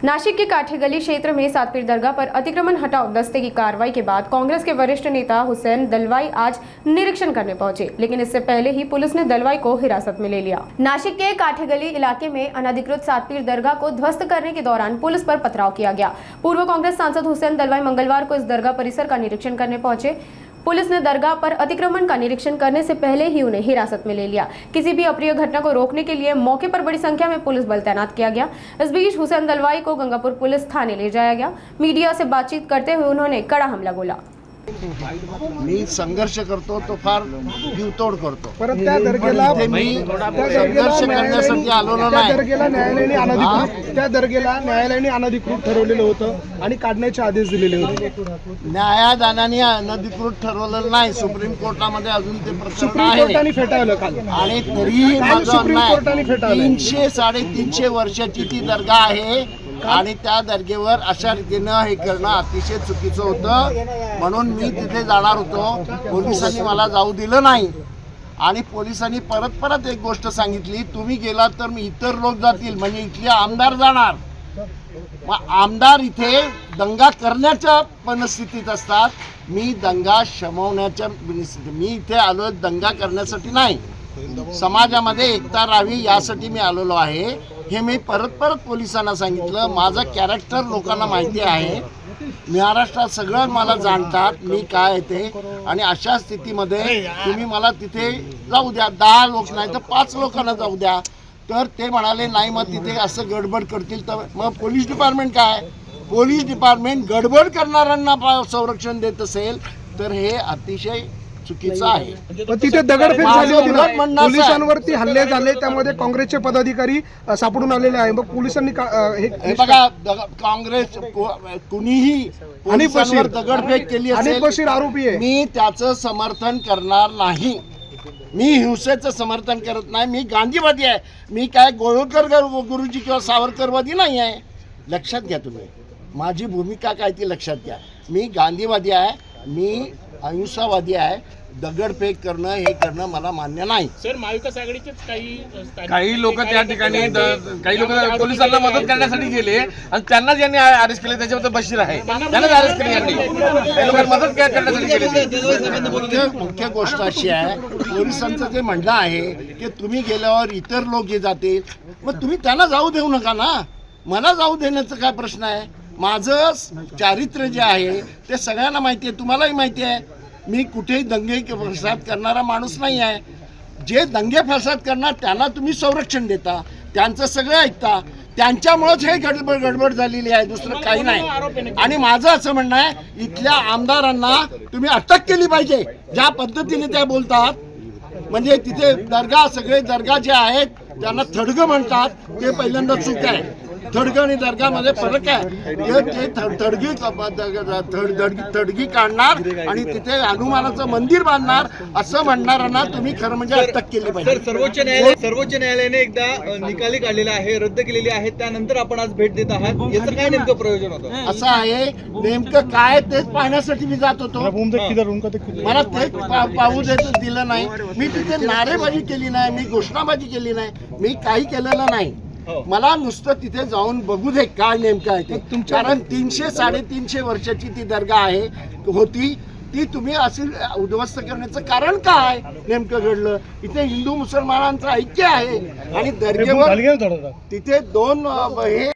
नासिक के काठी गली क्षेत्र में सातपीर दरगाह पर अतिक्रमण हटाओ दस्ते की कार्रवाई के बाद कांग्रेस के वरिष्ठ नेता हुसैन दलवाई आज निरीक्षण करने पहुंचे, लेकिन इससे पहले ही पुलिस ने दलवाई को हिरासत में ले लिया। नासिक के काठी गली इलाके में अनधिकृत सातपीर दरगाह को ध्वस्त करने के दौरान पुलिस पर पथराव किया गया। पूर्व कांग्रेस सांसद हुसैन दलवाई मंगलवार को इस दरगाह परिसर का निरीक्षण करने पहुंचे। पुलिस ने दरगाह पर अतिक्रमण का निरीक्षण करने से पहले ही उन्हें हिरासत में ले लिया। किसी भी अप्रिय घटना को रोकने के लिए मौके पर बड़ी संख्या में पुलिस बल तैनात किया गया। इस बीच हुसैन दलवाई को गंगापुर पुलिस थाने ले जाया गया। मीडिया से बातचीत करते हुए उन्होंने कड़ा हमला बोला। मी संघर्ष करतो तो फार जीवतोड करतो, परत त्या दर्गेला मी संघर्ष करण्यासाठी आलेलो त्या नाही। दर्गेला न्यायालयाने अनधिकृत ठरवलेलं होतं आणि काढण्याचे आदेश दिलेले होते। न्यायालयाने अनधिकृत ठरवलेलं नाही। सुप्रीम कोर्टामध्ये अजून ते प्रकरण सुप्रीम आहे कोर्टाने फेटाळलं काल आणि तरीही काल माझं सुप्रीम नाही। कोर्टाने फेटाळलं। 300-350 वर्षाची ती दर्गा आहे आणि त्या दर्गेवर अशा रीतीनं हे करणं अतिशय चुकीचं होतं, म्हणून मी तिथे जाणार होतो। पोलिसांनी मला जाऊ दिलं नाही आणि पोलिसांनी परत एक गोष्ट सांगितली, तुम्ही गेलात तर मी इतर लोक जातील, म्हणजे इथले आमदार जाणार। मग आमदार इथे दंगा करण्याच्या मनस्थितीत असतात, मी दंगा शमवण्याच्या मनस्थितीत। मी इथे आलो दंगा करण्यासाठी नाही, समाजामध्ये एकता राहावी यासाठी मी आलेलो आहे। हे मी परत पोलिसांना सांगितलं। माझं कॅरेक्टर लोकांना माहिती आहे, महाराष्ट्रात सगळं मला जाणतात मी काय आहे ते, आणि अशा स्थितीमध्ये तुम्ही मला तिथे जाऊ द्या, 10 लोक नाही तर 5 लोकांना जाऊ द्या। तर ते म्हणाले नाही, मग तिथे असं गडबड करतील तर मग पोलीस डिपार्टमेंट काय? पोलीस डिपार्टमेंट गडबड करणाऱ्यांना संरक्षण देत असेल तर हे अतिशय चुकीचं आहे। पण तिथे दगडफेक झाली होती ना, म्हणणं असं आहे, पोलिसांवरती हल्ले झाले, त्यामध्ये काँग्रेसचे पदाधिकारी सापडून आलेले आहे। मग पोलिसांनी हे बघा, काँग्रेस कुणीही पोलिसांवर दगडफेक केली अनेक बशीर आरोपी आहे। मी त्याचं समर्थन करणार नाही। मी हिंसेचं समर्थन करत नाही। मी गांधीवादी आहे। मी काय गोळवळकर गुरुजी किंवा सावरकरवादी नाही आहे। लक्षात घ्या, तुम्ही माझी भूमिका काय ती लक्षात घ्या। मी गांधीवादी आहे, मी अहिंसावादी आहे। दगडफेक करणं हे करणं मला मान्य नाही। सर, महाविकास आघाडीचे काही लोक त्या ठिकाणी काही लोक पोलिसांना मदत करण्यासाठी गेले आणि त्यांना ज्यांनी अरेस्ट केले त्याच्याबद्दल बशीर आहे, त्यांनाच अरेस्ट केले यांनी। काही लोक मदत करण्यासाठी गेले। मुख्य गोष्ट अशी आहे, पोलिसांचं जे म्हणणं आहे की तुम्ही गेल्यावर इतर लोक जे जातील, मग तुम्ही त्यांना जाऊ देऊ नका ना। मला जाऊ देण्याचा काय प्रश्न आहे? माझं चारित्र्य जे आहे ते सगळ्यांना माहिती आहे, तुम्हालाही माहिती आहे। मी कुठेही दंगे फसाद करणारा माणूस नाही आहे। जे दंगे फसाद करणार त्यांना तुम्ही संरक्षण देता, त्यांचं सगळं ऐकता, त्यांच्यामुळेच हे गडबड झालेली आहे, दुसरं काही नाही। आणि माझं असं म्हणणं आहे, इथल्या आमदारांना तुम्ही अटक केली पाहिजे। ज्या पद्धतीने ते बोलतात, म्हणजे तिथे सगळे दर्गा जे आहेत त्यांना थडगं म्हणतात, ते पहिल्यांदा चूक आहे। थडगं आणि दर्गामध्ये फरक आहे। ते थडगी काढणार आणि तिथे हनुमानाचं मंदिर बांधणार असं म्हणणाऱ्यांना तुम्ही खरं म्हणजे अटक केली पाहिजे। सर्वोच्च न्यायालयाने एकदा निकाली काढलेला आहे, रद्द केलेली आहे, त्यानंतर आपण आज भेट देत आहात, याचं काय नेमकं प्रयोजन होतं? असं आहे, नेमकं काय तेच पाहण्यासाठी मी जात होतो। मला तेच पाहू दिलं नाही। मी तिथे नारेबाजी केली नाही, मी घोषणाबाजी केली नाही, मी काही केलेलं नाही। मला नुसतं तिथे जाऊन बघू दे काय नेमकं आहे ते, कारण 300-350 वर्षाची ती दर्गा होती, ती तुम्ही अशी उद्ध्वस्त करण्याचं कारण काय नेमकं घडलं? इथे हिंदू मुसलमानांचं ऐक्य आहे आणि दर्गेवर तिथे 2 हे